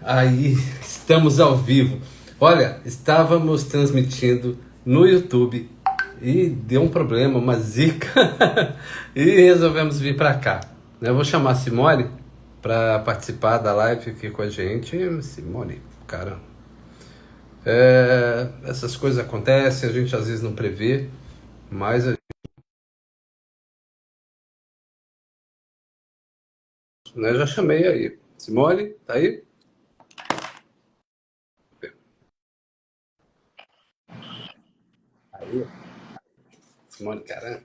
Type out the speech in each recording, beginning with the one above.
Aí, estamos ao vivo. Olha, estávamos transmitindo no YouTube e deu um problema, uma zica, e resolvemos vir para cá. Eu vou chamar a Simone para participar da live aqui com a gente. Simone, cara, essas coisas acontecem, a gente às vezes não prevê, mas já chamei aí. Simone, tá aí? Aí, Simone, caramba.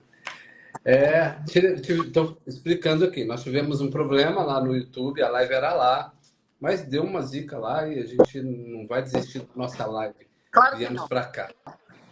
Estou explicando aqui. Nós tivemos um problema lá no YouTube, a live era lá, mas deu uma zica lá e a gente não vai desistir da nossa live. Claro que Viemos não. para cá,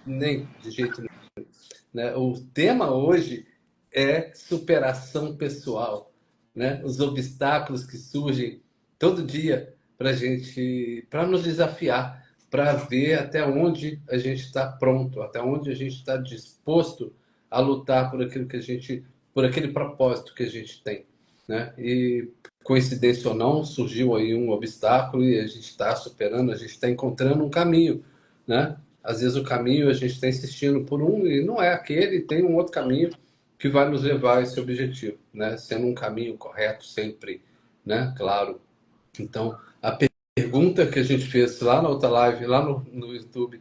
nem de jeito nenhum, né? O tema hoje é superação pessoal, né? Os obstáculos que surgem todo dia para gente, para nos desafiar, para ver até onde a gente está pronto, até onde a gente está disposto a lutar por aquilo que a gente, por aquele propósito que a gente tem, né? E coincidência ou não, surgiu aí um obstáculo e a gente está superando, a gente está encontrando um caminho, né? Às vezes o caminho a gente está insistindo por um e não é aquele, tem um outro caminho que vai nos levar a esse objetivo, né? Sendo um caminho correto sempre, né? Claro. Então, a pergunta que a gente fez lá na outra live, lá no YouTube,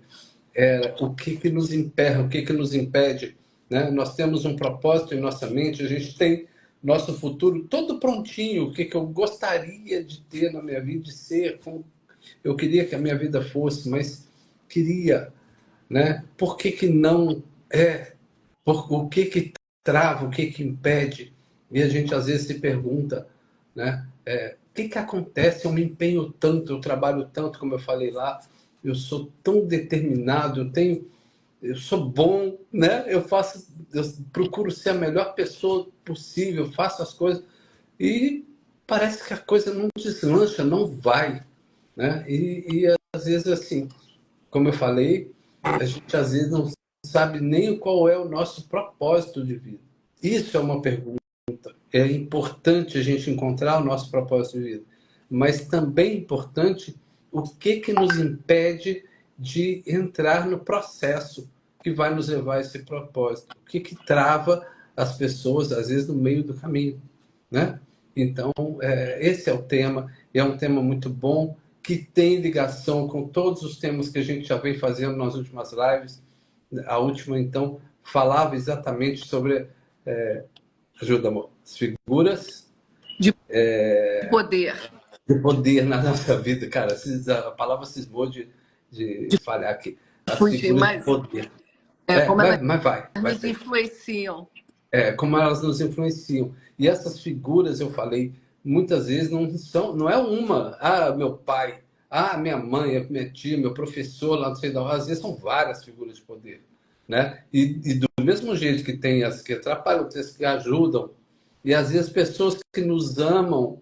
era o que nos emperra, o que nos impede, né? Nós temos um propósito em nossa mente, a gente tem nosso futuro todo prontinho, o que eu gostaria de ter na minha vida, de ser como eu queria que a minha vida fosse, mas queria, né? Por que não é? O que trava, o que impede? E a gente às vezes se pergunta, né? O que acontece? Eu me empenho tanto, eu trabalho tanto, como eu falei lá, eu sou tão determinado, eu sou bom, né? Eu procuro ser a melhor pessoa possível, faço as coisas e parece que a coisa não deslancha, não vai, né? E às vezes assim, como eu falei, a gente às vezes não sabe nem qual é o nosso propósito de vida. Isso é uma pergunta. É importante a gente encontrar o nosso propósito de vida, mas também é importante o que nos impede de entrar no processo que vai nos levar a esse propósito. O que trava as pessoas, às vezes, no meio do caminho, né? Então, esse é o tema, e é um tema muito bom, que tem ligação com todos os temas que a gente já vem fazendo nas últimas lives. A última, então, falava exatamente sobre, ajuda, amor, as figuras De poder. de poder na nossa vida. Cara, a palavra cismou de falhar aqui. As Fugir, figuras de mas poder. como elas Mas vai nos ser. influenciam. Como elas nos influenciam. E essas figuras, eu falei, muitas vezes não é uma, meu pai, minha mãe, minha tia, meu professor, lá não sei de onde, às vezes são várias figuras de poder, né? E do mesmo jeito que tem as que atrapalham, tem as que ajudam, e às vezes pessoas que nos amam,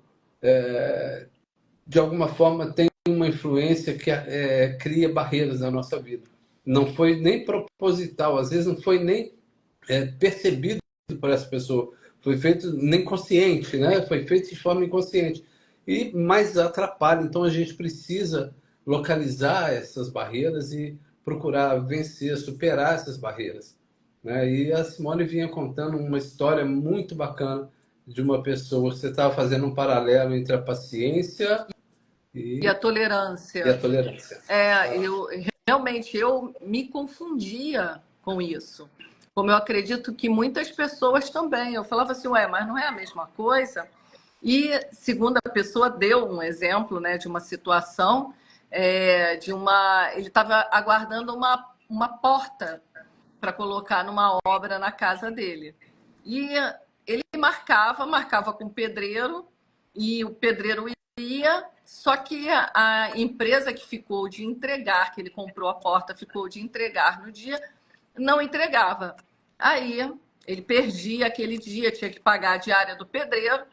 de alguma forma, têm uma influência que cria barreiras na nossa vida. Não foi nem proposital, às vezes não foi nem percebido por essa pessoa. Foi feito nem consciente, né? Foi feito de forma inconsciente. E mais atrapalha. Então a gente precisa localizar essas barreiras e procurar vencer, superar essas barreiras, né? E a Simone vinha contando uma história muito bacana de uma pessoa. Você estava fazendo um paralelo entre a paciência E a e a tolerância. tolerância. Eu realmente eu me confundia com isso. Como eu acredito que muitas pessoas também. Eu falava assim, ué, mas não é a mesma coisa? E segunda pessoa deu um exemplo, né, de uma situação ele estava aguardando uma porta para colocar numa obra na casa dele. E ele marcava com o pedreiro, e o pedreiro ia, só que a empresa que ficou de entregar, que ele comprou a porta, ficou de entregar no dia, não entregava. Aí ele perdia aquele dia, tinha que pagar a diária do pedreiro,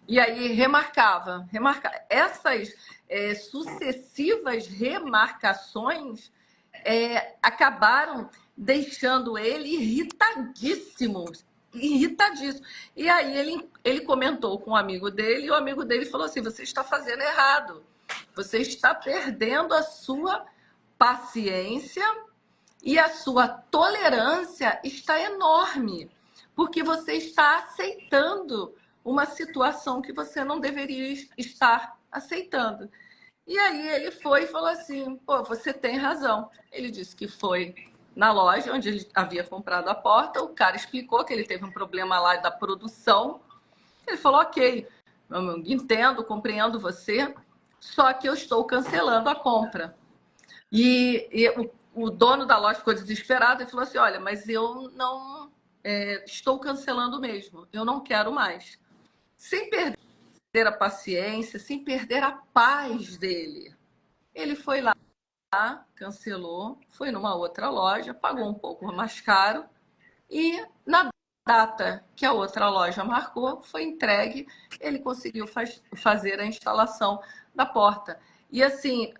e aí remarcava. Essas sucessivas remarcações acabaram deixando ele irritadíssimo. Irritadíssimo. E aí ele comentou com um amigo dele, e o amigo dele falou assim: você está fazendo errado. Você está perdendo a sua paciência e a sua tolerância está enorme, porque você está aceitando uma situação que você não deveria estar aceitando. E aí ele foi e falou assim, pô, você tem razão. Ele disse que foi na loja onde ele havia comprado a porta, o cara explicou que ele teve um problema lá da produção. Ele falou, ok, eu entendo, compreendo você, só que eu estou cancelando a compra. E o dono da loja ficou desesperado e falou assim, olha, mas eu não estou cancelando mesmo, eu não quero mais. Sem perder a paciência, sem perder a paz dele. Ele foi lá, cancelou, foi numa outra loja, pagou um pouco mais caro e na data que a outra loja marcou, foi entregue, ele conseguiu fazer a instalação da porta. E assim,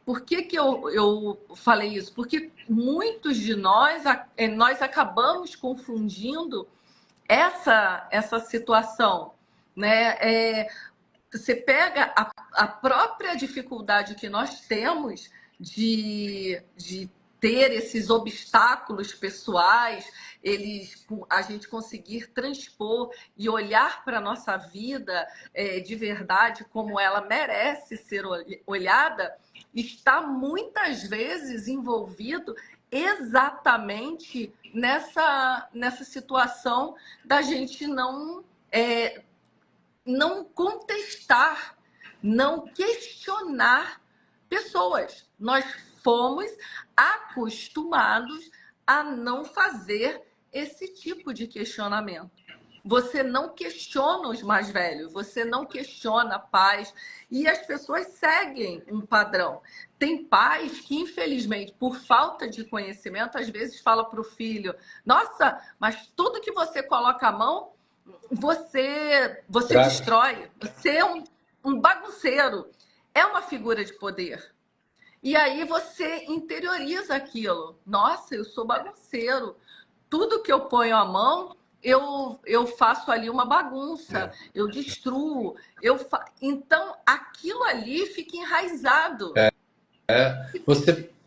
por que eu falei isso? Porque muitos de nós acabamos confundindo essa situação, né? Você pega a própria dificuldade que nós temos de ter esses obstáculos pessoais, a gente conseguir transpor e olhar para a nossa vida de verdade como ela merece ser olhada, está muitas vezes envolvido exatamente nessa situação da gente não contestar, não questionar pessoas. Nós fomos acostumados a não fazer esse tipo de questionamento. Você não questiona os mais velhos, você não questiona pais, e as pessoas seguem um padrão. Tem pais que, infelizmente, por falta de conhecimento, às vezes fala para o filho, nossa, mas tudo que você coloca a mão, você destrói, você é um bagunceiro, é uma figura de poder. E aí você interioriza aquilo. Nossa, eu sou bagunceiro. Tudo que eu ponho a mão, eu faço ali uma bagunça, eu destruo. Então, aquilo ali fica enraizado.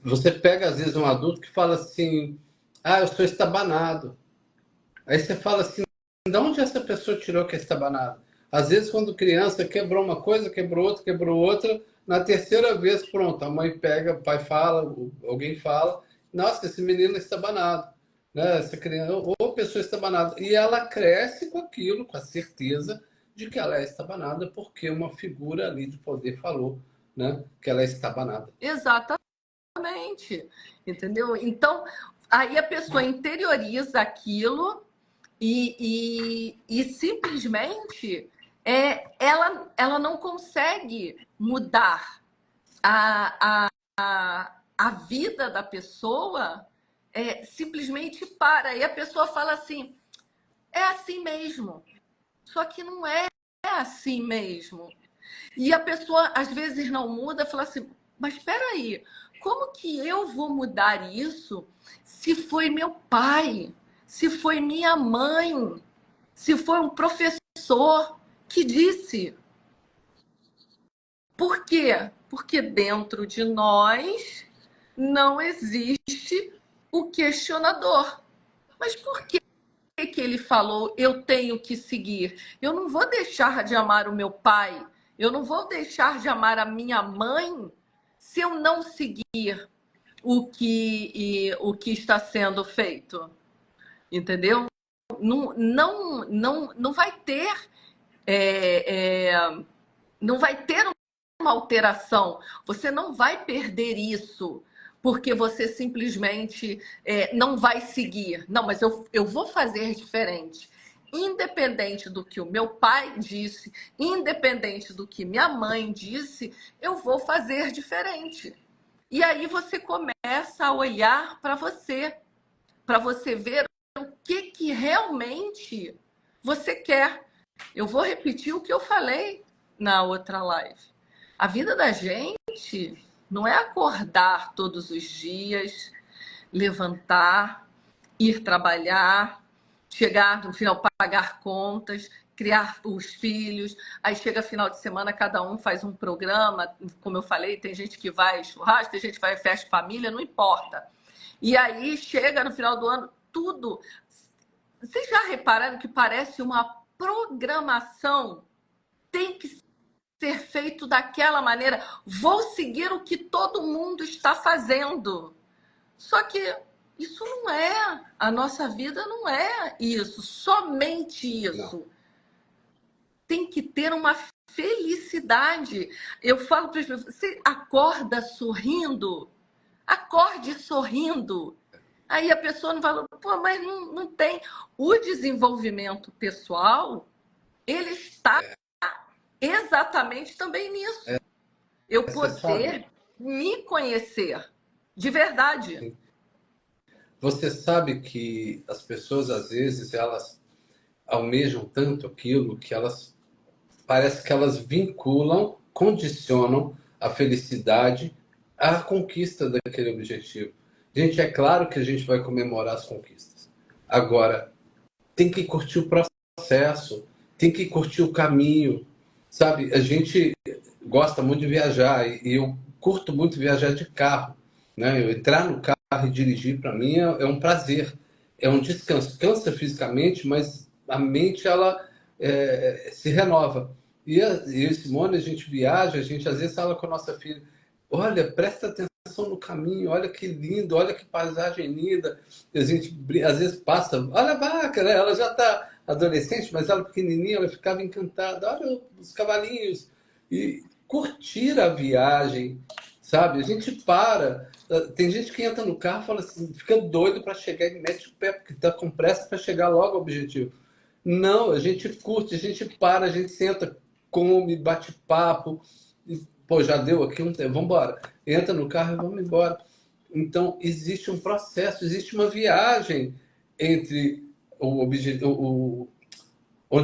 Você pega, às vezes, um adulto que fala assim, eu sou estabanado. Aí você fala assim, de onde essa pessoa tirou que é estabanado? Às vezes, quando criança, quebrou uma coisa, quebrou outra, na terceira vez, pronto, a mãe pega, o pai fala, alguém fala, nossa, esse menino é estabanado, né? Essa criança, ou pessoa estabanada. E ela cresce com aquilo, com a certeza de que ela é estabanada, porque uma figura ali de poder falou, né, que ela é estabanada. Exatamente. Entendeu? Então, aí a pessoa interioriza aquilo e simplesmente ela não consegue mudar a vida da pessoa, simplesmente para. E a pessoa fala assim, é assim mesmo. Só que não é assim mesmo. E a pessoa, às vezes, não muda, fala assim, mas espera aí, como que eu vou mudar isso se foi meu pai, se foi minha mãe, se foi um professor que disse? Por quê? Porque dentro de nós não existe o questionador. Mas por que ele falou, eu tenho que seguir? Eu não vou deixar de amar o meu pai, eu não vou deixar de amar a minha mãe se eu não seguir o que está sendo feito. Entendeu? Não vai ter não vai ter uma alteração. Você não vai perder isso porque você simplesmente não vai seguir. Não, mas eu vou fazer diferente. Independente do que o meu pai disse, independente do que minha mãe disse, eu vou fazer diferente. E aí você começa a olhar para você ver o que realmente você quer. Eu vou repetir o que eu falei na outra live. A vida da gente não é acordar todos os dias, levantar, ir trabalhar, chegar no final, pagar contas, criar os filhos, aí chega final de semana, cada um faz um programa, como eu falei, tem gente que vai churrasco, tem gente que vai festa de família, não importa. E aí chega no final do ano, tudo. Vocês já repararam que parece uma programação? Tem que ser feito daquela maneira. Vou seguir o que todo mundo está fazendo. Só que isso não é. A nossa vida não é isso, somente isso. Não. Tem que ter uma felicidade. Eu falo para as pessoas, você acorda sorrindo? Acorde sorrindo. Aí a pessoa não fala, pô, mas não tem. O desenvolvimento pessoal, ele está exatamente também nisso. Eu Você sabe, poder me conhecer de verdade. você sabe que as pessoas, às vezes, elas almejam tanto aquilo que elas parece que elas vinculam, condicionam a felicidade à conquista daquele objetivo. Gente, é claro que a gente vai comemorar as conquistas. Agora, tem que curtir o processo, tem que curtir o caminho, sabe? A gente gosta muito de viajar e eu curto muito viajar de carro, né? Eu entrar no carro e dirigir para mim é um prazer, é um descanso. Cansa fisicamente, mas a mente ela se renova. E Simone, a gente viaja, a gente às vezes fala com a nossa filha, olha, presta atenção no caminho, olha que lindo, olha que paisagem linda. E a gente às vezes passa, olha a vaca, né? Ela já está adolescente, mas ela pequenininha, ela ficava encantada, olha os cavalinhos. E curtir a viagem, sabe? A gente para. Tem gente que entra no carro e fala assim, fica doido para chegar e mete o pé, porque está com pressa para chegar logo ao objetivo. Não, a gente curte, a gente para, a gente senta, come, bate papo. E, pô, já deu aqui um tempo, vamos embora. Entra no carro e vamos embora. Então, existe um processo, existe uma viagem entre onde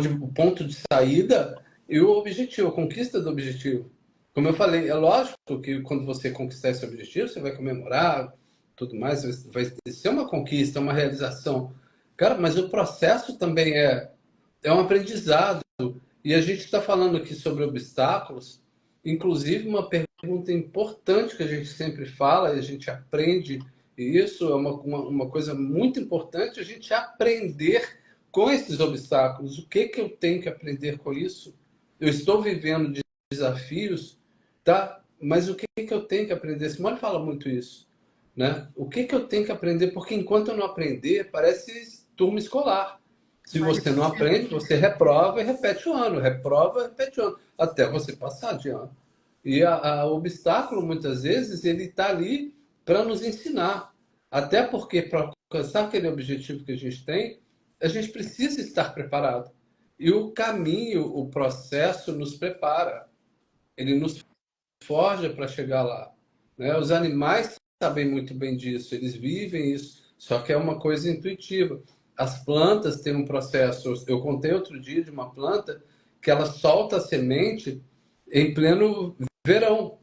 o ponto de saída e o objetivo, a conquista do objetivo. Como eu falei, é lógico que quando você conquistar esse objetivo, você vai comemorar, tudo mais, vai ser uma conquista, uma realização. Cara, mas o processo também é um aprendizado. E a gente está falando aqui sobre obstáculos, inclusive uma pergunta importante que a gente sempre fala, e a gente aprende, e isso é uma coisa muito importante, a gente aprender com esses obstáculos. O que eu tenho que aprender com isso? Eu estou vivendo desafios, tá? Mas o que eu tenho que aprender? Simone fala muito isso, né? O que eu tenho que aprender? Porque enquanto eu não aprender, parece turma escolar. Se você não aprende, você reprova e repete o ano, reprova e repete o ano, até você passar de ano. E o obstáculo, muitas vezes, ele está ali para nos ensinar. Até porque, para alcançar aquele objetivo que a gente tem, a gente precisa estar preparado. E o caminho, o processo nos prepara. Ele nos forja para chegar lá. Né? Os animais sabem muito bem disso, eles vivem isso, só que é uma coisa intuitiva. As plantas têm um processo. Eu contei outro dia de uma planta que ela solta a semente em pleno verão.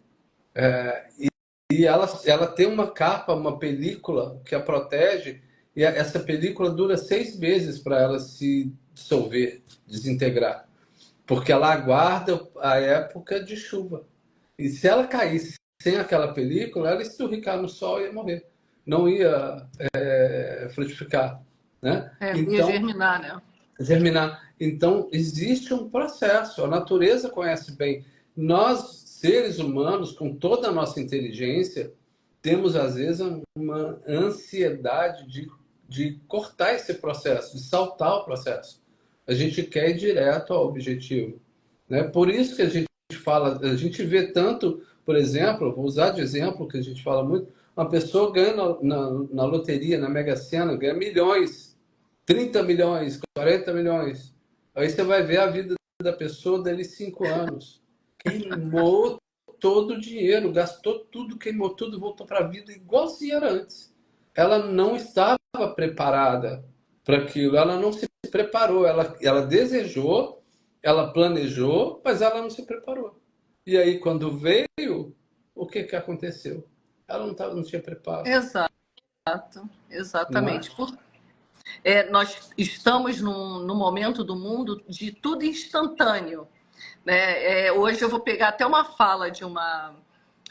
E ela tem uma capa, uma película que a protege, e essa película dura 6 meses para ela se dissolver, desintegrar, porque ela aguarda a época de chuva. E se ela caísse sem aquela película, ela ia esturricar no sol e ia morrer. Não ia frutificar. Né? Ia Então, germinar, né? germinar. Então, existe um processo. A natureza conhece bem. Nós, seres humanos, com toda a nossa inteligência, temos, às vezes, uma ansiedade de cortar esse processo, de saltar o processo. A gente quer ir direto ao objetivo. Né? Por isso que a gente fala, a gente vê tanto, por exemplo, vou usar de exemplo que a gente fala muito, uma pessoa ganha na loteria, na Mega Sena, ganha milhões, 30 milhões, 40 milhões. Aí você vai ver a vida da pessoa dali 5 anos. Queimou todo o dinheiro, gastou tudo, queimou tudo, voltou para a vida igualzinho era antes. Ela não estava preparada para aquilo, ela não se preparou, ela desejou, ela planejou, mas ela não se preparou. E aí, quando veio, o que aconteceu? Ela não tinha preparo. Exato, Não é? exatamente. nós estamos num momento do mundo de tudo instantâneo, né? Hoje eu vou pegar até uma fala de uma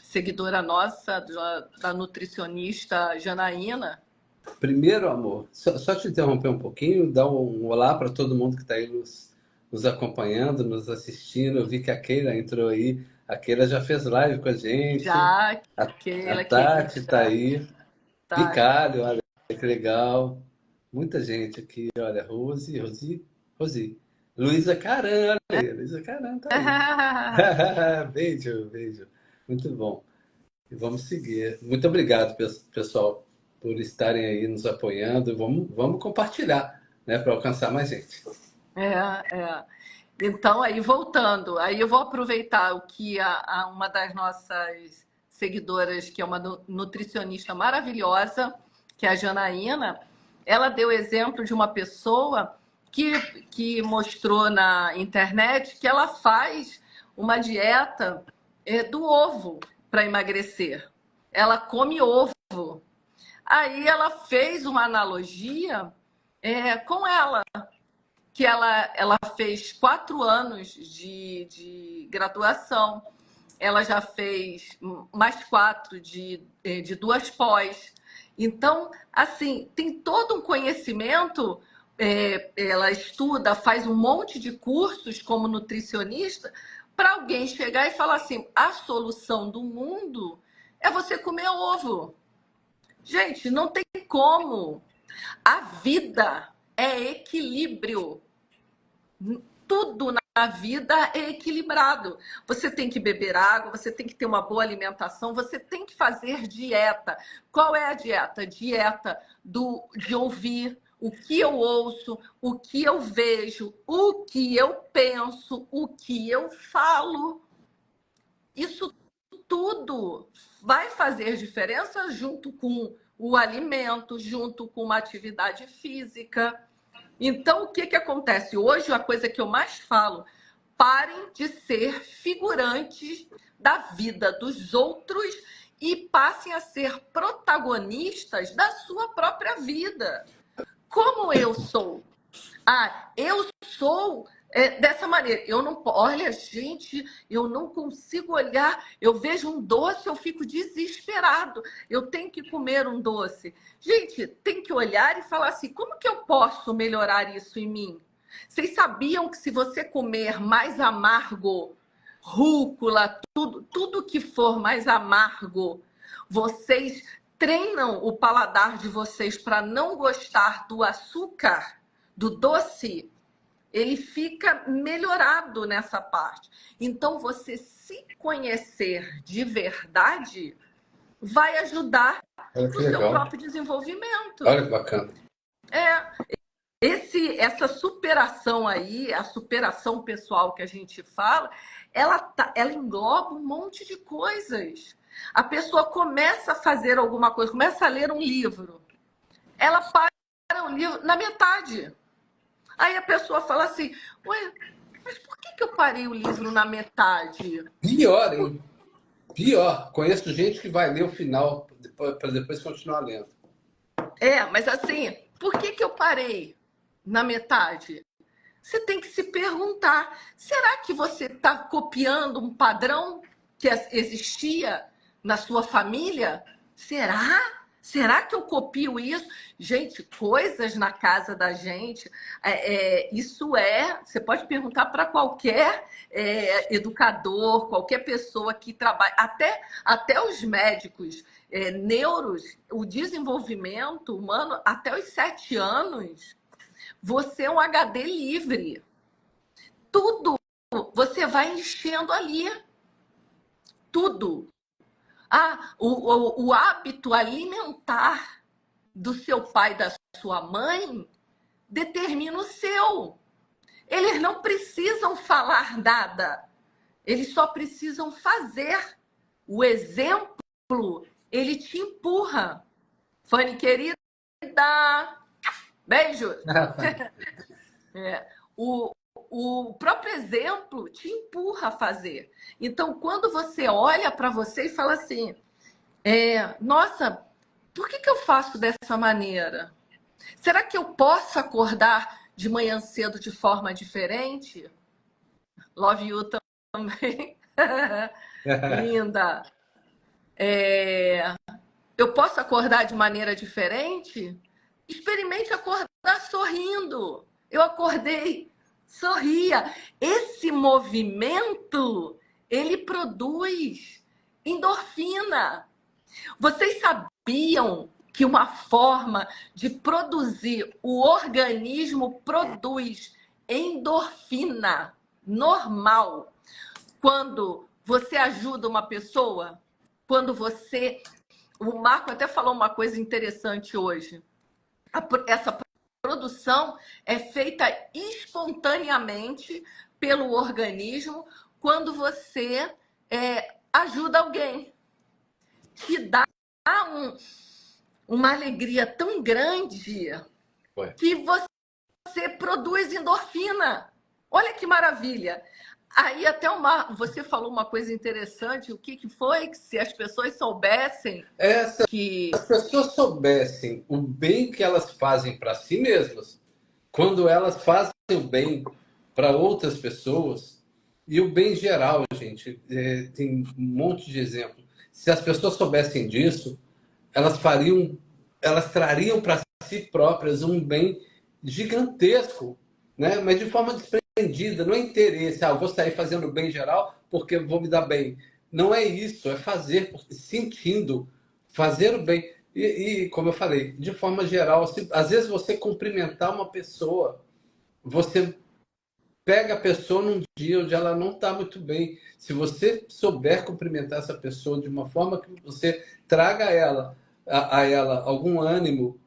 seguidora nossa, da nutricionista Janaína. Primeiro, amor, só te interromper um pouquinho, dar um olá para todo mundo que está aí nos acompanhando, nos assistindo. Eu vi que a Keila entrou aí. A Keila já fez live com a gente. Já, A Keila, Tati está querida, aí. tá. Vicário, olha que legal. Muita gente aqui, olha. Rosi. Luísa Caran, olha aí. Luísa Caran tá aí. Beijo, beijo. Muito bom. E vamos seguir. Muito obrigado, pessoal, por estarem aí nos apoiando. Vamos compartilhar, né, para alcançar mais gente. Então, aí voltando, aí eu vou aproveitar o que uma das nossas seguidoras, que é uma nutricionista maravilhosa, que é a Janaína, ela deu exemplo de uma pessoa que mostrou na internet que ela faz uma dieta do ovo para emagrecer. Ela come ovo. Aí ela fez uma analogia com ela, que ela fez 4 anos de graduação, ela já fez mais 4 de 2 pós. Então, assim, tem todo um conhecimento, ela estuda, faz um monte de cursos como nutricionista, para alguém chegar e falar assim, a solução do mundo é você comer ovo. Gente, não tem como. A vida é equilíbrio. Tudo na vida é equilibrado. Você tem que beber água, você tem que ter uma boa alimentação, você tem que fazer dieta. Qual é a dieta? Dieta de ouvir o que eu ouço, o que eu vejo, o que eu penso, o que eu falo. Isso tudo vai fazer diferença junto com o alimento, junto com uma atividade física. Então, o que acontece? Hoje, a coisa que eu mais falo, parem de ser figurantes da vida dos outros e passem a ser protagonistas da sua própria vida. Como eu sou? Eu sou dessa maneira. Eu não, olha, gente, eu não consigo olhar. Eu vejo um doce, eu fico desesperado. Eu tenho que comer um doce. Gente, tem que olhar e falar assim: como que eu posso melhorar isso em mim? Vocês sabiam que se você comer mais amargo, rúcula, tudo que for mais amargo, vocês treinam o paladar de vocês para não gostar do açúcar, do doce, ele fica melhorado nessa parte. Então, você se conhecer de verdade vai ajudar Olha que no seu legal. próprio desenvolvimento. Olha que bacana. Essa superação aí, a superação pessoal que a gente fala, ela engloba um monte de coisas. A pessoa começa a fazer alguma coisa, começa a ler um livro. Ela para o livro na metade. Aí a pessoa fala assim, ué, mas por que eu parei o livro na metade? Pior, hein? Pior. Conheço gente que vai ler o final para depois continuar lendo. Mas assim, por que eu parei na metade? Você tem que se perguntar, será que você está copiando um padrão que existia na sua família? Será? Será que eu copio isso? Gente, coisas na casa da gente, você pode perguntar para qualquer educador, qualquer pessoa que trabalha, até os médicos, neuros, o desenvolvimento humano, até os 7 anos, você é um HD livre. Tudo você vai enchendo ali. Tudo. O hábito alimentar do seu pai e da sua mãe determina o seu. Eles não precisam falar nada. Eles só precisam fazer. O exemplo, ele te empurra. Fanny, querida, beijo. O próprio exemplo te empurra a fazer. Então, quando você olha para você e fala assim, nossa, por que eu faço dessa maneira? Será que eu posso acordar de manhã cedo de forma diferente? Love you também. Linda. Eu posso acordar de maneira diferente? Experimente acordar sorrindo. Eu acordei, sorria. Esse movimento, ele produz endorfina. Vocês sabiam que uma forma de produzir, o organismo produz endorfina normal quando você ajuda uma pessoa? Quando você... O Marco até falou uma coisa interessante hoje. Essa produção é feita espontaneamente pelo organismo quando você ajuda alguém. Te dá uma alegria tão grande que você produz endorfina. Olha que maravilha. Aí até você falou uma coisa interessante, o que foi? Que se as pessoas soubessem que... as pessoas soubessem o bem que elas fazem para si mesmas, quando elas fazem o bem para outras pessoas, e o bem geral, gente, tem um monte de exemplo. Se as pessoas soubessem disso, elas trariam para si próprias um bem gigantesco, né? Mas de forma desprendida, não é interesse, eu vou sair fazendo o bem geral porque vou me dar bem. Não é isso, é fazer, sentindo, fazer o bem. Como eu falei, de forma geral, às vezes você cumprimentar uma pessoa, você pega a pessoa num dia onde ela não está muito bem. Se você souber cumprimentar essa pessoa de uma forma que você traga a ela algum ânimo,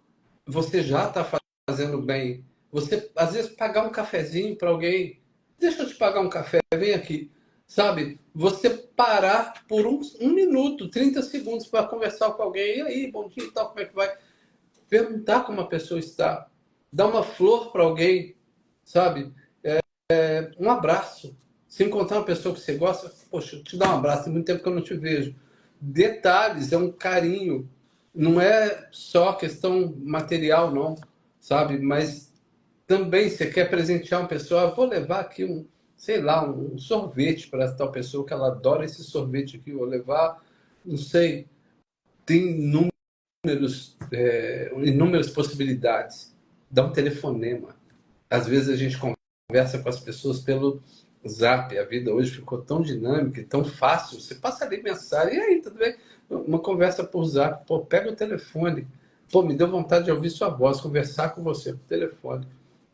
você já está fazendo bem. Você, às vezes, pagar um cafezinho para alguém. Deixa eu te pagar um café, vem aqui. Sabe? Você parar por um minuto, 30 segundos para conversar com alguém. E aí, bom dia e tal, como é que vai? Perguntar como a pessoa está. Dar uma flor para alguém, sabe? Um abraço. Se encontrar uma pessoa que você gosta, poxa, te dá um abraço, tem muito tempo que eu não te vejo. Detalhes, é um carinho. Não é só questão material, não, sabe? Mas também, você quer presentear uma pessoa, vou levar aqui sei lá, um sorvete para tal pessoa que ela adora esse sorvete aqui, vou levar, não sei, tem inúmeras possibilidades. Dá um telefonema. Às vezes a gente conversa com as pessoas pelo Zap. A vida hoje ficou tão dinâmica e tão fácil. Você passa ali mensagem, e aí, tudo bem? Uma conversa por Zap. Pô, pega o telefone. Pô, me deu vontade de ouvir sua voz, conversar com você por telefone,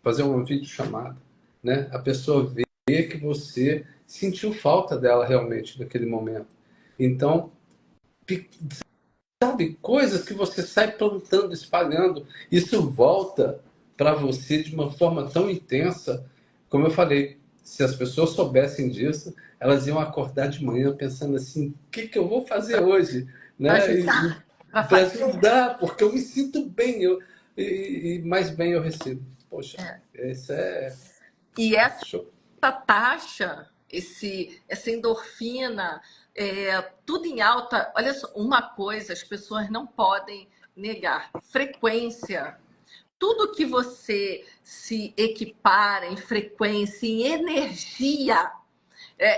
fazer uma videochamada, né? A pessoa vê que você sentiu falta dela realmente naquele momento. Então, sabe, coisas que você sai plantando, espalhando, isso volta para você de uma forma tão intensa. Como eu falei, se as pessoas soubessem disso, elas iam acordar de manhã pensando assim, o que eu vou fazer hoje? Né? Para ajudar, porque eu me sinto bem, e mais bem eu recebo. Poxa, isso é E essa show. taxa, essa endorfina, tudo em alta. Olha só, uma coisa as pessoas não podem negar: frequência. Tudo que você se equipara em frequência, em energia.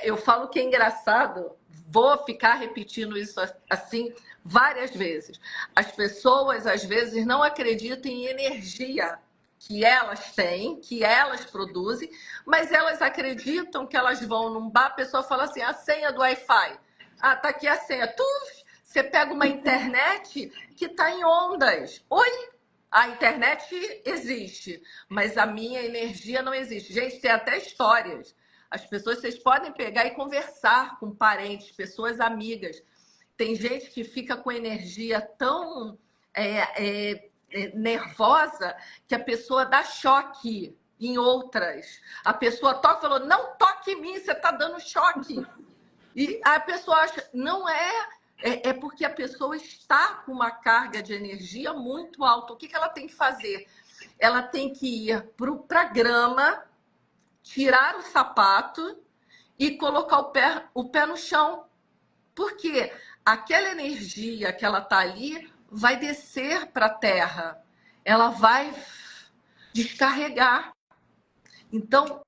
Eu falo que é engraçado, vou ficar repetindo isso assim várias vezes. As pessoas, às vezes, não acreditam em energia que elas têm, que elas produzem, mas elas acreditam que elas vão num bar, a pessoa fala assim, a senha do Wi-Fi. Ah, tá aqui a senha. Você pega uma internet que está em ondas. Oi? A internet existe, mas a minha energia não existe. Gente, tem até histórias. As pessoas, vocês podem pegar e conversar com parentes, pessoas amigas. Tem gente que fica com energia tão nervosa que a pessoa dá choque em outras. A pessoa toca e falou, não toque em mim, você está dando choque. E a pessoa acha, não é porque a pessoa está com uma carga de energia muito alta. O que ela tem que fazer? Ela tem que ir para a grama, tirar o sapato e colocar o pé no chão. Porque aquela energia que ela está ali vai descer para a terra. ela vai descarregar. Então,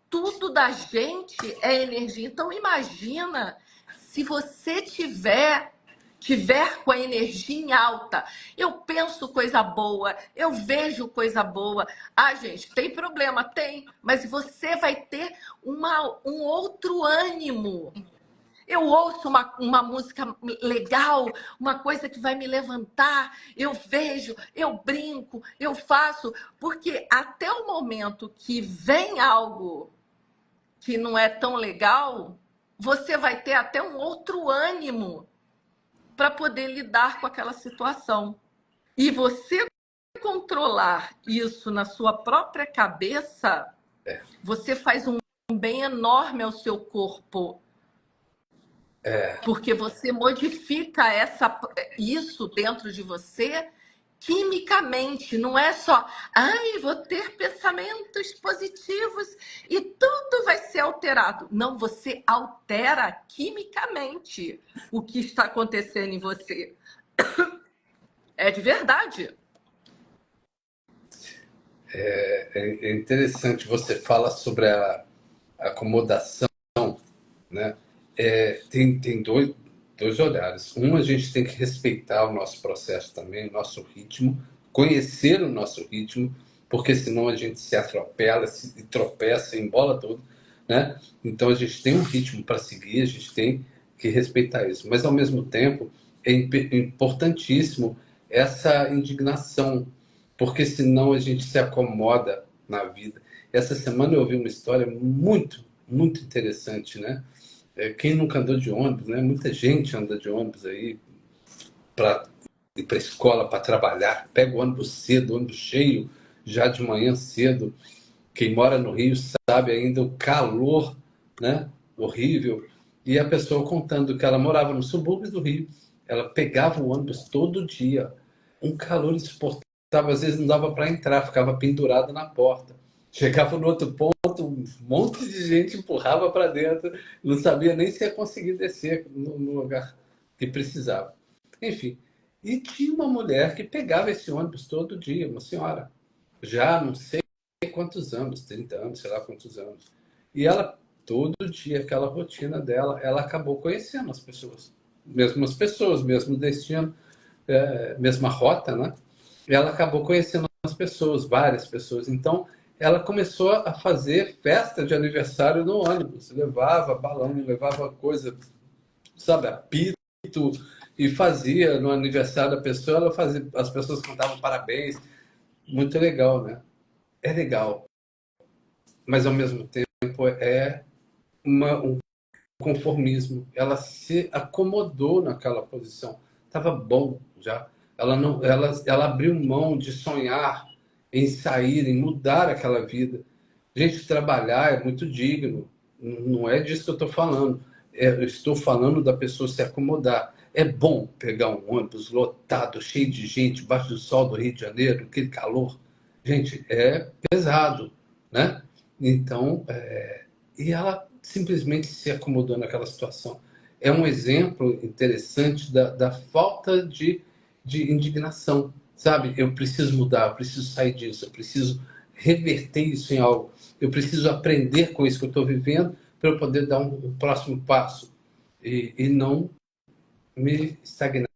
tudo da gente é energia. Então, imagina se você tiver com a energia em alta. Eu penso coisa boa, eu vejo coisa boa. Ah, gente, tem problema? Tem, mas você vai ter um outro ânimo. Eu ouço uma música legal, uma coisa que vai me levantar, eu vejo, eu brinco, eu faço, porque até o momento que vem algo que não é tão legal, você vai ter até um outro ânimo para poder lidar com aquela situação. E você controlar isso na sua própria cabeça, você faz um bem enorme ao seu corpo. Porque você modifica isso dentro de você quimicamente, não é só, ai, vou ter pensamentos positivos e tudo vai ser alterado. Não, você altera quimicamente o que está acontecendo em você. É de verdade. É interessante, você fala sobre a acomodação, né? Tem dois olhares. Um, a gente tem que respeitar o nosso processo também, o nosso ritmo, conhecer o nosso ritmo, porque senão a gente se atropela, se tropeça, embola tudo, né? Então a gente tem um ritmo para seguir, a gente tem que respeitar isso. Mas ao mesmo tempo é importantíssimo essa indignação, porque senão a gente se acomoda na vida. Essa semana eu ouvi uma história muito, muito interessante, né? Quem nunca andou de ônibus, né? Muita gente anda de ônibus aí para ir para a escola, para trabalhar. Pega o ônibus cedo, ônibus cheio, já de manhã cedo. Quem mora no Rio sabe ainda o calor, né? Horrível. E a pessoa contando que ela morava no subúrbio do Rio. Ela pegava o ônibus todo dia. Um calor insuportável. Às vezes não dava para entrar, ficava pendurada na porta. Chegava no outro ponto, um monte de gente empurrava para dentro, não sabia nem se ia conseguir descer no lugar que precisava. Enfim, e tinha uma mulher que pegava esse ônibus todo dia, uma senhora, já não sei quantos anos, 30 anos, sei lá quantos anos. E ela, todo dia, aquela rotina dela, ela acabou conhecendo as pessoas, mesmo destino, mesma rota, né? E ela acabou conhecendo as pessoas, várias pessoas. Então, ela começou a fazer festa de aniversário no ônibus. Levava balão, levava coisa, sabe, apito, e fazia no aniversário da pessoa, ela fazia, as pessoas cantavam parabéns. Muito legal, né? É legal, mas ao mesmo tempo é um conformismo. Ela se acomodou naquela posição. Estava bom já. Ela não, ela abriu mão de sonhar em sair, em mudar aquela vida. Gente, trabalhar é muito digno. Não é disso que eu estou falando. Eu estou falando da pessoa se acomodar. É bom pegar um ônibus lotado, cheio de gente, embaixo do sol do Rio de Janeiro, aquele calor. Gente, é pesado, né? Então, e ela simplesmente se acomodou naquela situação. É um exemplo interessante da falta de indignação, sabe? Eu preciso mudar, eu preciso sair disso, eu preciso reverter isso em algo, eu preciso aprender com isso que eu estou vivendo para eu poder dar um próximo passo e não me estagnar,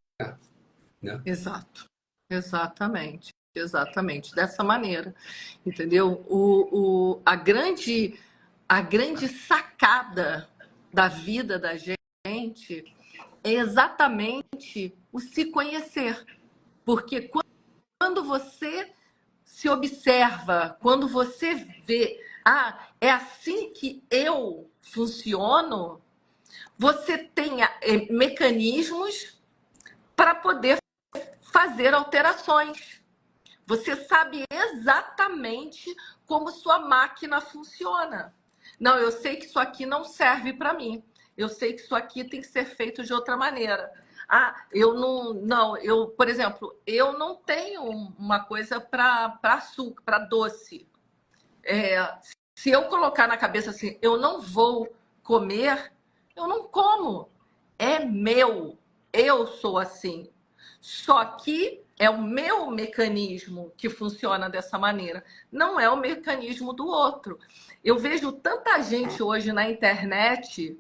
né? Exato. Exatamente. Exatamente. Dessa maneira. Entendeu? A grande sacada da vida da gente é exatamente o se conhecer. Porque quando você se observa, quando você vê, ah, é assim que eu funciono, você tem mecanismos para poder fazer alterações. Você sabe exatamente como sua máquina funciona. Não, eu sei que isso aqui não serve para mim. Eu sei que isso aqui tem que ser feito de outra maneira. Ah, eu não, eu, por exemplo, eu não tenho uma coisa para açúcar, para doce. Se eu colocar na cabeça assim, eu não vou comer, eu não como. É meu. Eu sou assim. Só que É o meu mecanismo que funciona dessa maneira, não é o mecanismo do outro. Eu vejo tanta gente hoje na internet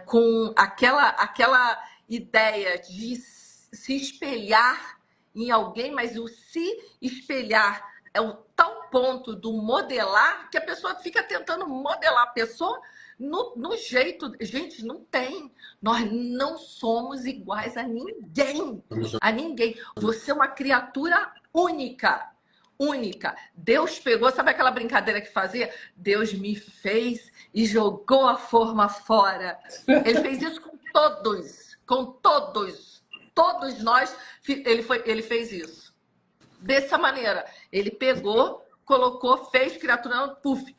com aquela ideia de se espelhar em alguém, mas o se espelhar é o tal ponto do modelar que a pessoa fica tentando modelar a pessoa no jeito. Gente, não tem. Nós não somos iguais a ninguém. A ninguém. Você é uma criatura única. Única. Deus pegou, sabe aquela brincadeira que fazia? Deus me fez e jogou a forma fora. Ele fez isso com todos. Com todos. Todos nós, ele fez isso. Dessa maneira. Ele pegou, colocou, fez criatura, puf,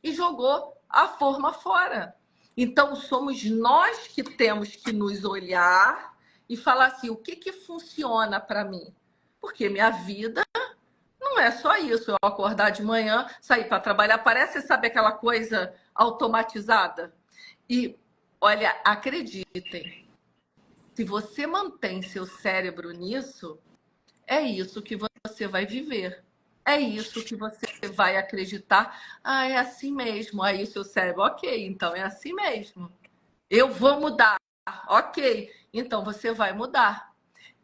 e jogou a forma fora. Então, somos nós que temos que nos olhar e falar assim, o que funciona para mim? Porque minha vida não é só isso. Eu acordar de manhã, sair para trabalhar, parece, sabe, aquela coisa automatizada? E, olha, acreditem, se você mantém seu cérebro nisso, é isso que você vai viver. É isso que você vai acreditar. Ah, é assim mesmo. Aí o seu cérebro, ok, então é assim mesmo. Eu vou mudar. Ok, então você vai mudar.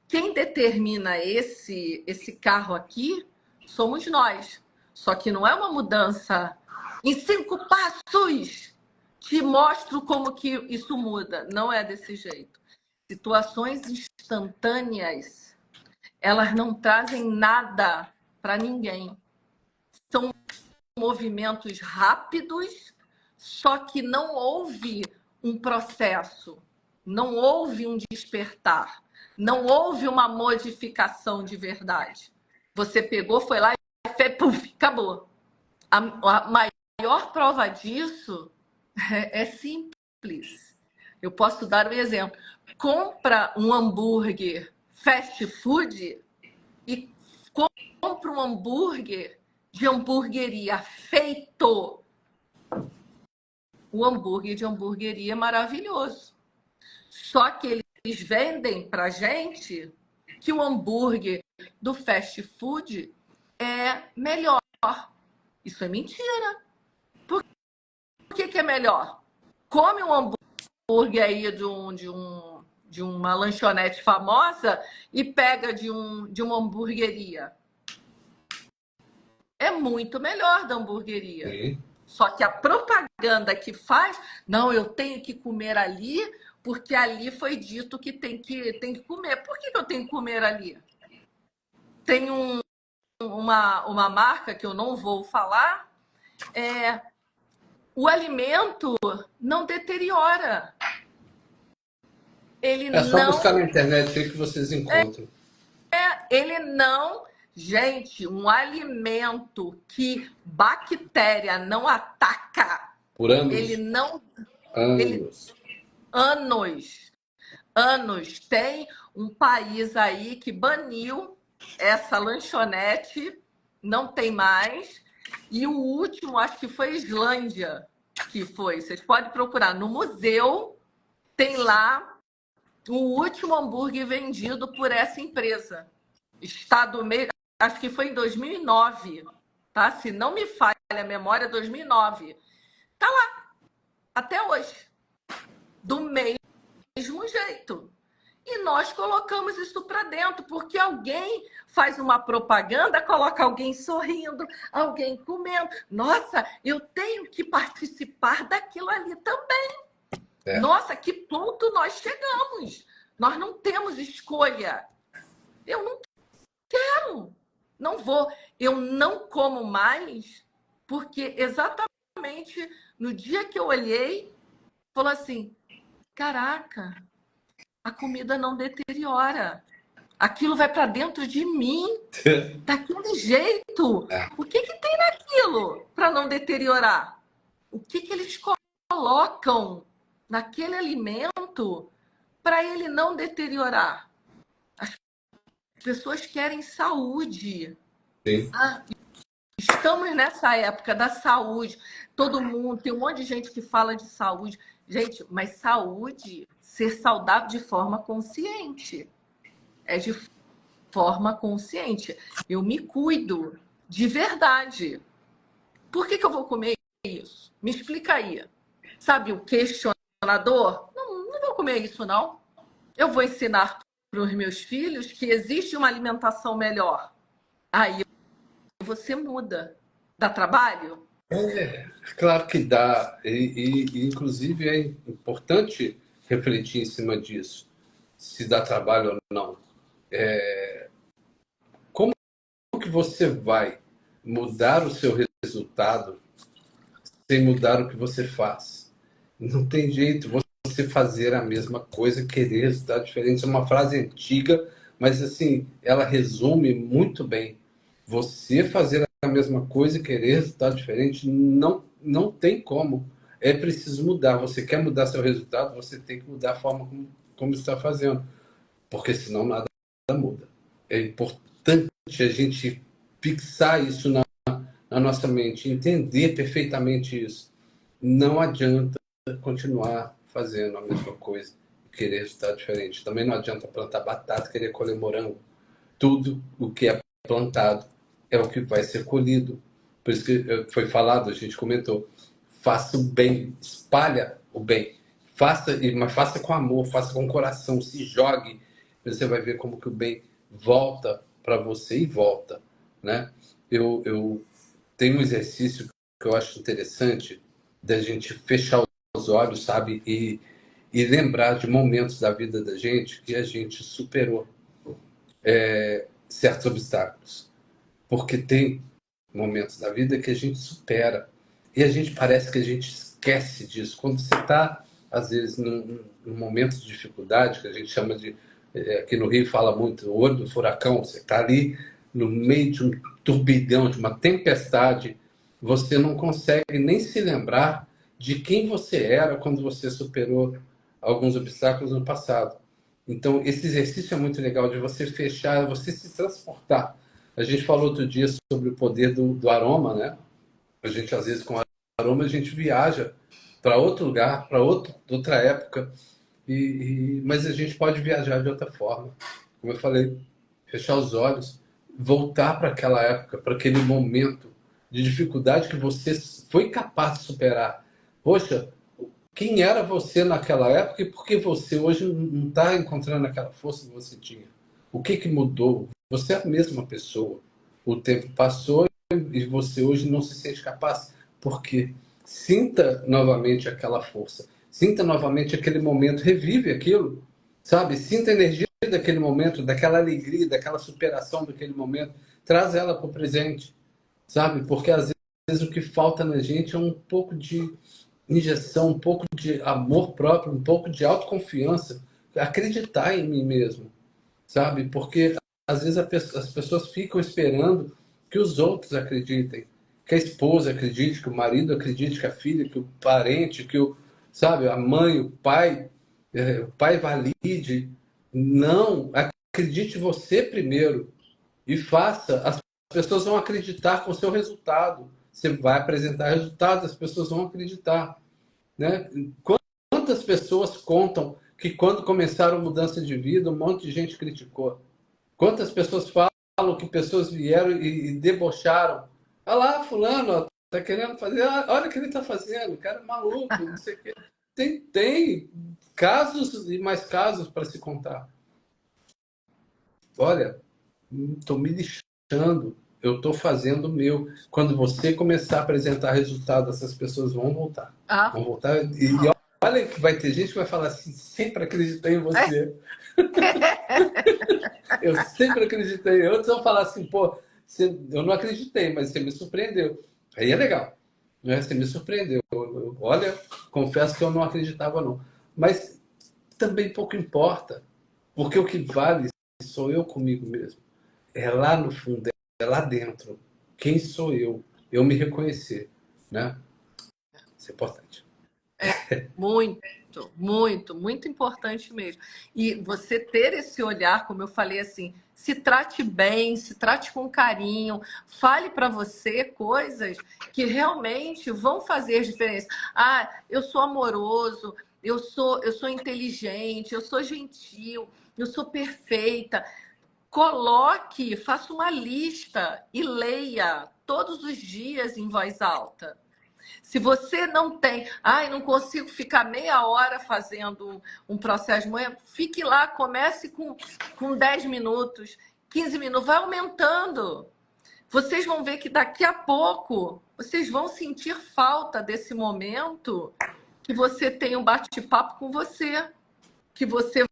Quem determina esse carro aqui somos nós. Só que não é uma mudança em 5 passos. Te mostro como que isso muda. Não é desse jeito. Situações instantâneas, elas não trazem nada para ninguém. São movimentos rápidos, só que não houve um processo, não houve um despertar, não houve uma modificação de verdade. Você pegou, foi lá e fez, puf, acabou. A maior prova disso é simples. Eu posso dar um exemplo. Compra um hambúrguer fast food e compra um hambúrguer de hamburgueria feito. O hambúrguer de hamburgueria é maravilhoso. Só que eles vendem pra gente que o hambúrguer do fast food é melhor. Isso é mentira. Por que é melhor? Come um hambúrguer aí de uma lanchonete famosa e pega de uma hamburgueria. É muito melhor da hamburgueria. Sim. Só que a propaganda que faz, não, eu tenho que comer ali, porque ali foi dito que tem que comer. Por que eu tenho que comer ali? Tem uma marca que eu não vou falar, o alimento não deteriora. Ele É só buscar não, na internet aí que vocês encontram. ele não, gente, um alimento que bactéria não ataca, Por ele anos. não, ele Anos. anos. Tem um país aí que baniu essa lanchonete, não tem mais. E o último, acho que foi Islândia, que foi. Vocês podem procurar. No museu, tem lá o último hambúrguer vendido por essa empresa. Estado meio, acho que foi em 2009, tá? Se não me falha a memória, 2009. Tá lá, até hoje. Do mesmo jeito. E nós colocamos isso para dentro, porque alguém faz uma propaganda, coloca alguém sorrindo, alguém comendo. Nossa, eu tenho que participar daquilo ali também. É. Nossa, que ponto nós chegamos. Nós não temos escolha. Eu não quero, não vou. Eu não como mais, porque exatamente no dia que eu olhei, falou assim, caraca, a comida não deteriora. Aquilo vai para dentro de mim, daquele jeito. O que tem naquilo para não deteriorar? O que eles colocam naquele alimento para ele não deteriorar? As pessoas querem saúde. Sim. Estamos nessa época da saúde. Todo mundo, tem um monte de gente que fala de saúde. Gente, mas saúde, ser saudável de forma consciente. É de forma consciente. Eu me cuido de verdade. Por que eu vou comer isso? Me explica aí. Sabe, o questionador? Não, não vou comer isso, não. Eu vou ensinar para os meus filhos que existe uma alimentação melhor. Aí você muda. Dá trabalho? Claro que dá, inclusive é importante refletir em cima disso, se dá trabalho ou não. Como que você vai mudar o seu resultado sem mudar o que você faz? Não tem jeito você fazer a mesma coisa, querer resultado diferente. É uma frase antiga, mas assim, ela resume muito bem. Você fazer a mesma coisa e querer resultado diferente não tem como. É preciso mudar. Você quer mudar seu resultado, você tem que mudar a forma como está fazendo, porque senão nada muda. É importante a gente fixar isso na nossa mente, entender perfeitamente isso. Não adianta continuar fazendo a mesma coisa e querer resultado diferente. Também não adianta plantar batata e querer colher morango. Tudo o que é plantado é o que vai ser colhido. Por isso que foi falado, a gente comentou, faça o bem, espalha o bem. Mas faça com amor, faça com coração, se jogue. Você vai ver como que o bem volta para você e volta, né? Eu tenho um exercício que eu acho interessante da gente fechar os olhos, sabe? E lembrar de momentos da vida da gente que a gente superou certos obstáculos. Porque tem momentos da vida que a gente supera. E a gente parece que a gente esquece disso. Quando você está, às vezes, num momento de dificuldade, que a gente chama de. Aqui no Rio fala muito, o olho do furacão, você está ali no meio de um turbilhão, de uma tempestade, você não consegue nem se lembrar de quem você era quando você superou alguns obstáculos no passado. Então, esse exercício é muito legal de você fechar, você se transportar. A gente falou outro dia sobre o poder do aroma, né? A gente, às vezes, com aroma, a gente viaja para outro lugar, para outra época, mas a gente pode viajar de outra forma. Como eu falei, fechar os olhos, voltar para aquela época, para aquele momento de dificuldade que você foi capaz de superar. Poxa, quem era você naquela época e por que você hoje não está encontrando aquela força que você tinha? O que mudou? Você é a mesma pessoa. O tempo passou e você hoje não se sente capaz. Por quê? Sinta novamente aquela força. Sinta novamente aquele momento. Revive aquilo, sabe? Sinta a energia daquele momento, daquela alegria, daquela superação daquele momento. Traz ela para o presente, sabe? Porque às vezes o que falta na gente é um pouco de injeção, um pouco de amor próprio, um pouco de autoconfiança, acreditar em mim mesmo, sabe? Porque às vezes as pessoas ficam esperando que os outros acreditem, que a esposa acredite, que o marido acredite, que a filha, que o parente, sabe, a mãe, o pai valide. Não, acredite você primeiro e faça. As pessoas vão acreditar com o seu resultado. Você vai apresentar resultados, as pessoas vão acreditar, né? Quantas pessoas contam que quando começaram mudança de vida, um monte de gente criticou? Quantas pessoas falam que pessoas vieram e debocharam? Olha lá, fulano, ó, tá querendo fazer, olha o que ele está fazendo, o cara é maluco, não sei o quê. Tem casos e mais casos para se contar. Olha, estou me lixando, eu estou fazendo o meu. Quando você começar a apresentar resultado, essas pessoas vão voltar. Vão voltar. E olha que vai ter gente que vai falar assim, sempre acreditei em você. Eu sempre acreditei. Outros vão falar assim, pô, eu não acreditei, mas você me surpreendeu. Aí é legal. Né? Você me surpreendeu. Olha, confesso que eu não acreditava, não. Mas também pouco importa. Porque o que vale sou eu comigo mesmo. É lá no fundo, é lá dentro. Quem sou eu? Eu me reconhecer, né? Isso é importante. Muito importante mesmo. E você ter esse olhar, como eu falei assim, se trate bem, se trate com carinho, fale para você coisas que realmente vão fazer diferença. Ah, eu sou amoroso, eu sou inteligente, eu sou gentil, eu sou perfeita. coloque, faça uma lista e leia todos os dias em voz alta. Se você não tem, não consigo ficar meia hora fazendo um processo de manhã, fique lá, comece com 10 minutos, 15 minutos, vai aumentando. Vocês vão ver que daqui a pouco vocês vão sentir falta desse momento que você tem um bate-papo com você, que você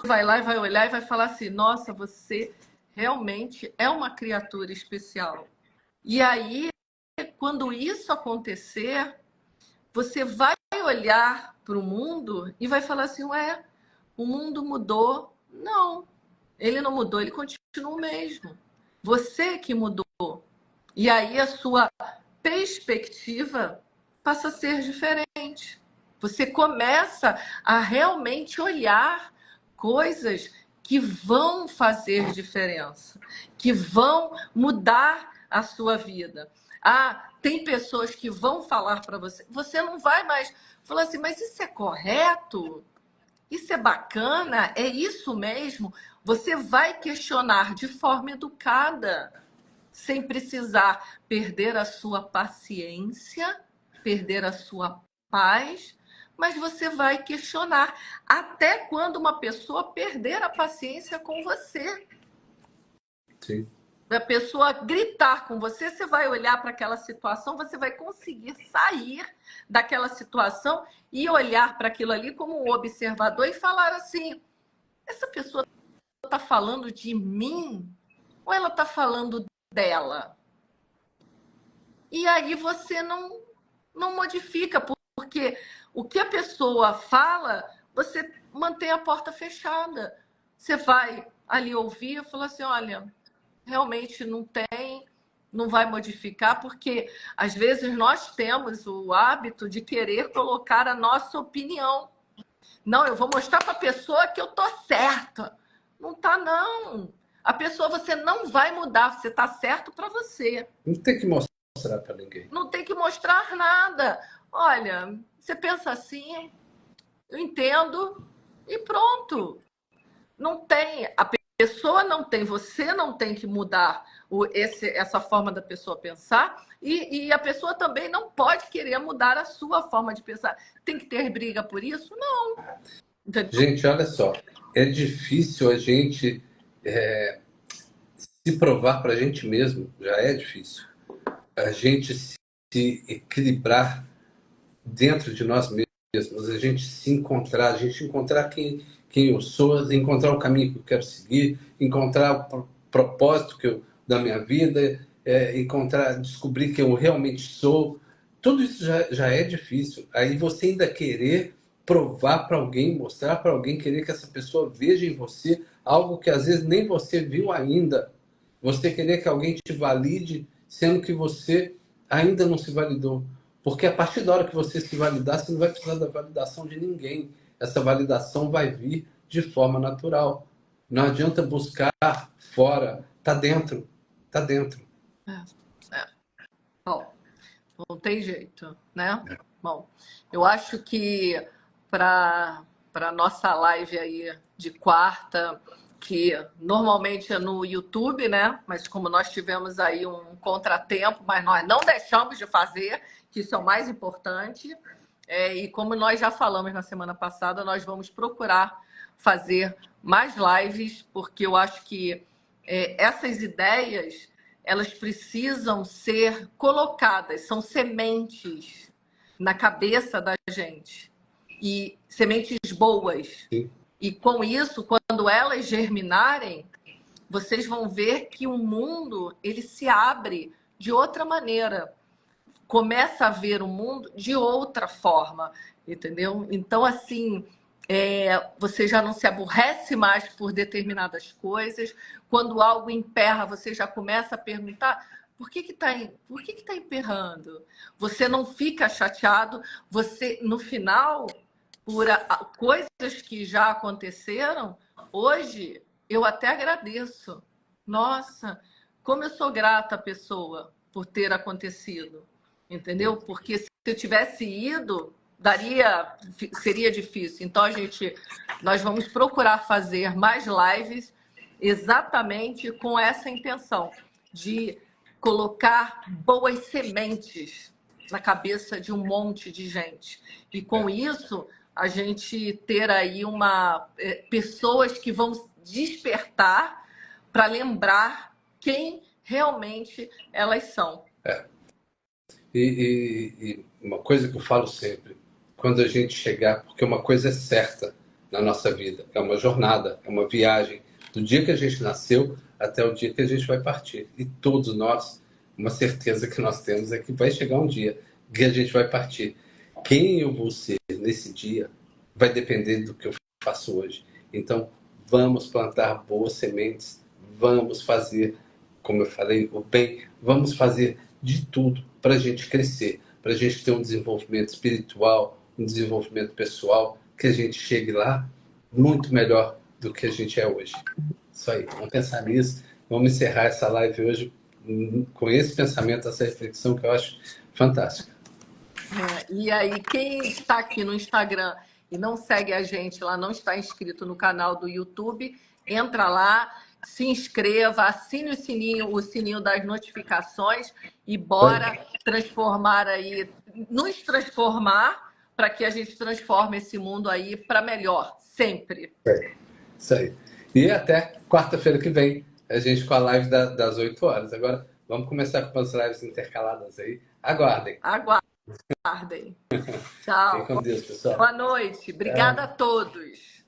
vai lá e vai olhar e vai falar assim, nossa, você realmente é uma criatura especial. E aí, quando isso acontecer, você vai olhar para o mundo e vai falar assim, ué, o mundo mudou. Não, ele não mudou, ele continua o mesmo. Você que mudou. E aí a sua perspectiva passa a ser diferente. Você começa a realmente olhar coisas que vão fazer diferença, que vão mudar a sua vida. Tem pessoas que vão falar para você, você não vai mais falar assim, mas isso é correto? Isso é bacana? É isso mesmo? Você vai questionar de forma educada, sem precisar perder a sua paciência, perder a sua paz, mas você vai questionar até quando uma pessoa perder a paciência com você. Sim. A pessoa gritar com você, você vai olhar para aquela situação, você vai conseguir sair daquela situação e olhar para aquilo ali como um observador e falar assim, essa pessoa está falando de mim ou ela está falando dela? E aí você não modifica, porque o que a pessoa fala, você mantém a porta fechada. Você vai ali ouvir e falar assim, olha, realmente não vai modificar, porque às vezes nós temos o hábito de querer colocar a nossa opinião. Não, eu vou mostrar para a pessoa que eu tô certa. Não tá, não. A pessoa você não vai mudar, você tá certo para você. Não tem que mostrar para ninguém. Não tem que mostrar nada. Olha, você pensa assim, eu entendo e pronto. Não tem, a pessoa não tem, você não tem que mudar essa forma da pessoa pensar e a pessoa também não pode querer mudar a sua forma de pensar. Tem que ter briga por isso? Não. Entendeu? Gente, olha só, é difícil a gente se provar para a gente mesmo, já é difícil. A gente se equilibrar dentro de nós mesmos, a gente se encontrar, a gente encontrar quem eu sou, encontrar o caminho que eu quero seguir, encontrar o propósito da minha vida, descobrir quem eu realmente sou. Tudo isso já é difícil. Aí você ainda querer provar para alguém, mostrar para alguém, querer que essa pessoa veja em você algo que às vezes nem você viu ainda. Você querer que alguém te valide, sendo que você ainda não se validou. Porque a partir da hora que você se validar, você não vai precisar da validação de ninguém. Essa validação vai vir de forma natural. Não adianta buscar fora. Tá dentro. Tá dentro. Bom, não tem jeito, né? Bom, eu acho que para nossa live aí de quarta, que normalmente é no YouTube, né? Mas como nós tivemos aí um contratempo, mas nós não deixamos de fazer, que isso é o mais importante. E como nós já falamos na semana passada, nós vamos procurar fazer mais lives, porque eu acho que essas ideias elas precisam ser colocadas, são sementes na cabeça da gente, e sementes boas. Sim. E com isso, quando elas germinarem, vocês vão ver que o mundo ele se abre de outra maneira. Começa a ver o mundo de outra forma, entendeu? Então, assim, você já não se aborrece mais por determinadas coisas. Quando algo emperra, você já começa a perguntar por que tá emperrando? Você não fica chateado, você, no final, por coisas que já aconteceram, hoje eu até agradeço. Nossa, como eu sou grata à pessoa por ter acontecido, entendeu? Porque se eu tivesse ido, seria difícil. Então, nós vamos procurar fazer mais lives exatamente com essa intenção de colocar boas sementes na cabeça de um monte de gente. E com isso, a gente ter aí pessoas que vão despertar para lembrar quem realmente elas são. E uma coisa que eu falo sempre, quando a gente chegar, porque uma coisa é certa na nossa vida, é uma jornada, é uma viagem, do dia que a gente nasceu até o dia que a gente vai partir. E todos nós, uma certeza que nós temos é que vai chegar um dia que a gente vai partir. Quem eu vou ser nesse dia vai depender do que eu faço hoje. Então, vamos plantar boas sementes, vamos fazer, como eu falei, o bem, vamos fazer de tudo para a gente crescer, para a gente ter um desenvolvimento espiritual, um desenvolvimento pessoal, que a gente chegue lá muito melhor do que a gente é hoje. Isso aí, vamos pensar nisso. Vamos encerrar essa live hoje com esse pensamento, essa reflexão que eu acho fantástica. E aí, quem está aqui no Instagram e não segue a gente lá, não está inscrito no canal do YouTube, entra lá, se inscreva, assine o sininho das notificações e bora transformar aí, nos transformar para que a gente transforme esse mundo aí para melhor, sempre. Isso aí. E até quarta-feira que vem, a gente com a live das 8 horas. Agora, vamos começar com as lives intercaladas aí. Aguardem. Aguardem. Tchau. Fiquem com Deus, pessoal. Boa noite. Obrigada a todos.